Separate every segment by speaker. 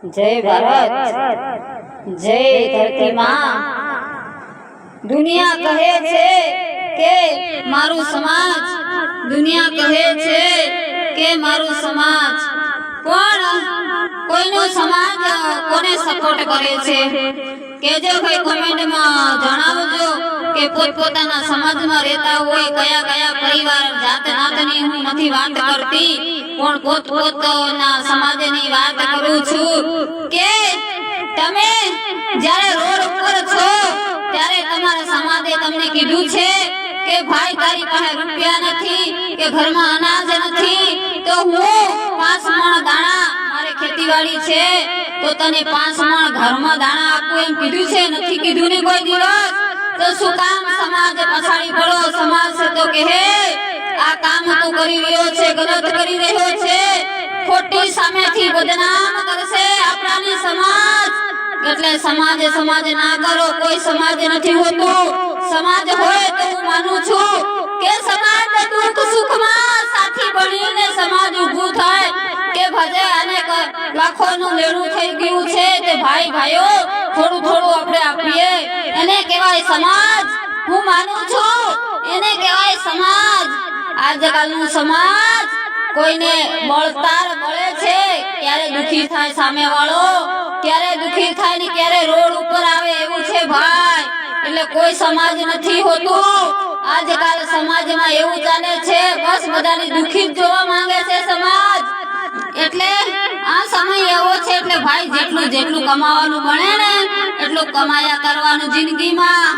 Speaker 1: जय भारत, जय धरती माँ। दुनिया कहे छे के मारू समाज, दुनिया कहे छे के मारू समाज, पण कोईनो समाज कोने सपोर्ट करे छे? केजो भाई कमेंट में जणावजो के पोतपोताना समाज में रहता होय कया कया परिवार जात नातनी हूँ नथी वात करती, पण पोतपोताना समाजनी वात करूं छूं के तमे જ્યારે રોડ ઉપર છો ત્યારે તમારા સમાજે તમને કીધું છે કે ભાઈ તારી પાસે રૂપિયા નથી કે ઘરમાં અનાજ નથી તો હું 5 મણ દાણા મારે ખેતીવાડી છે તો તને 5 મણ ઘરમાં દાણા આપું એમ કીધું છે? નથી કીધું ને કોઈ દિવસ? તો શું કામ સમાજ પછાડી પડો? સમાજ છે તો કે હે આ કામ તું કરી રહ્યો છે, ગલત કરી રહ્યો છે, ખોટી સામેથી બદનામ કરશે આપણાને સમાજ। એટલે સમાજે સમાજ ના કરો, કોઈ સમાજ નથી હોતો। સમાજ હોય તો હું માનું છું કે સમાજ દુઃખ સુખમાં સાથી બનીને સમાજ ઊભું થાય કે ભજે અને લાખોનું લેણું થઈ ગયું છે તે ભાઈ ભાઈઓ થોડું થોડું આપણે આપીએ, એને કહેવાય સમાજ। હું માનું છું એને કહેવાય સમાજ। આજકાલનું સમાજ કોઈને બળતાર બળે છે ક્યારે દુખી થાય સામેવાળો, ક્યારે દુખી થાય ને ક્યારે રોડ ઉપર આવે એવું છે ભાઈ। એટલે કોઈ સમાજ નથી હોતું। આજકાલ સમાજમાં એવું ચાલે છે બસ બધાને દુખી જ જોવા માંગે છે સમાજ। એટલે આ સમય એવો છે એટલે ભાઈ જેટલું જેટલું કમાવાનું બને ને એટલું કમાયા કરવાનું જિંદગીમાં,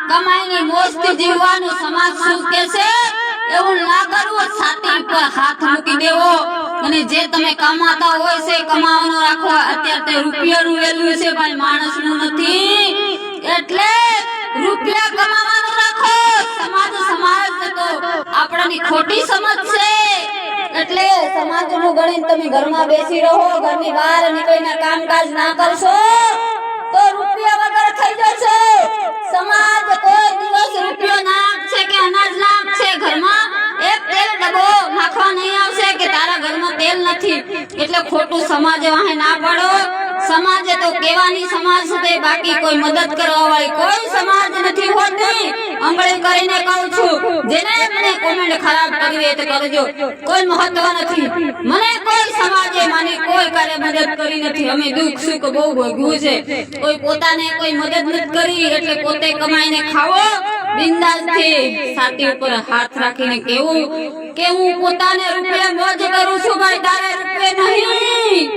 Speaker 1: કમાઈને મોજથી જીવવાનું। સમાજ શું કહેશે એવું ના કરવું, છાતી ઉપર હાથ મૂકી દેવો અને જે તમે કમાતા હોય છે કમાવાનું રાખો। અત્યારે રૂપિયાનું વેલ્યુ છે ભાઈ, માણસનું નથી। એટલે રૂપિયા કમાવાનું રાખો। સમાજ સમાજ તો આપણાની ખોટી સમજ છે। એટલે સમાજનું ગણીને તમે ઘરમાં બેસી રહો, ઘરની બહાર નીકળીને કામકાજ ના કરશો તો રૂપિયા વગર થઈ જશે। સમાજ કોઈ દિવસ રૂપિયો ના આપશે કે અનાજ ના આપશે, ઘરમાં એક તેલ ડબ્બો નાખવા નહીં આવશે કે તારા ઘરમાં તેલ નથી। એટલે ખોટું સમાજ વાહે ના પડો। સમાજ તો કેવાની સમાજ છે, બાકી કોઈ મદદ કરવા વાળી કોઈ સમાજ નથી હોતી। અંગળી કરીને કહું છું, જેને મને કોમેન્ટ ખરાબ કરી હોય તો કરજો, કોઈ મહત્વ નથી। મને કોઈ સમાજે માની કોઈ કરે મદદ કરી નથી। અમે દુઃખ સુખ બહુ ભોગવ્યું છે, કોઈ પોતાને કોઈ મદદ નથી કરી એટલે પોતે કમાઈને ખાવો બિંદાસથી। છાતી ઉપર હાથ રાખીને કેવું કે હું પોતાને રૂપિયા મોજ કરું છું ભાઈ, તારે રૂપિયા નહીં।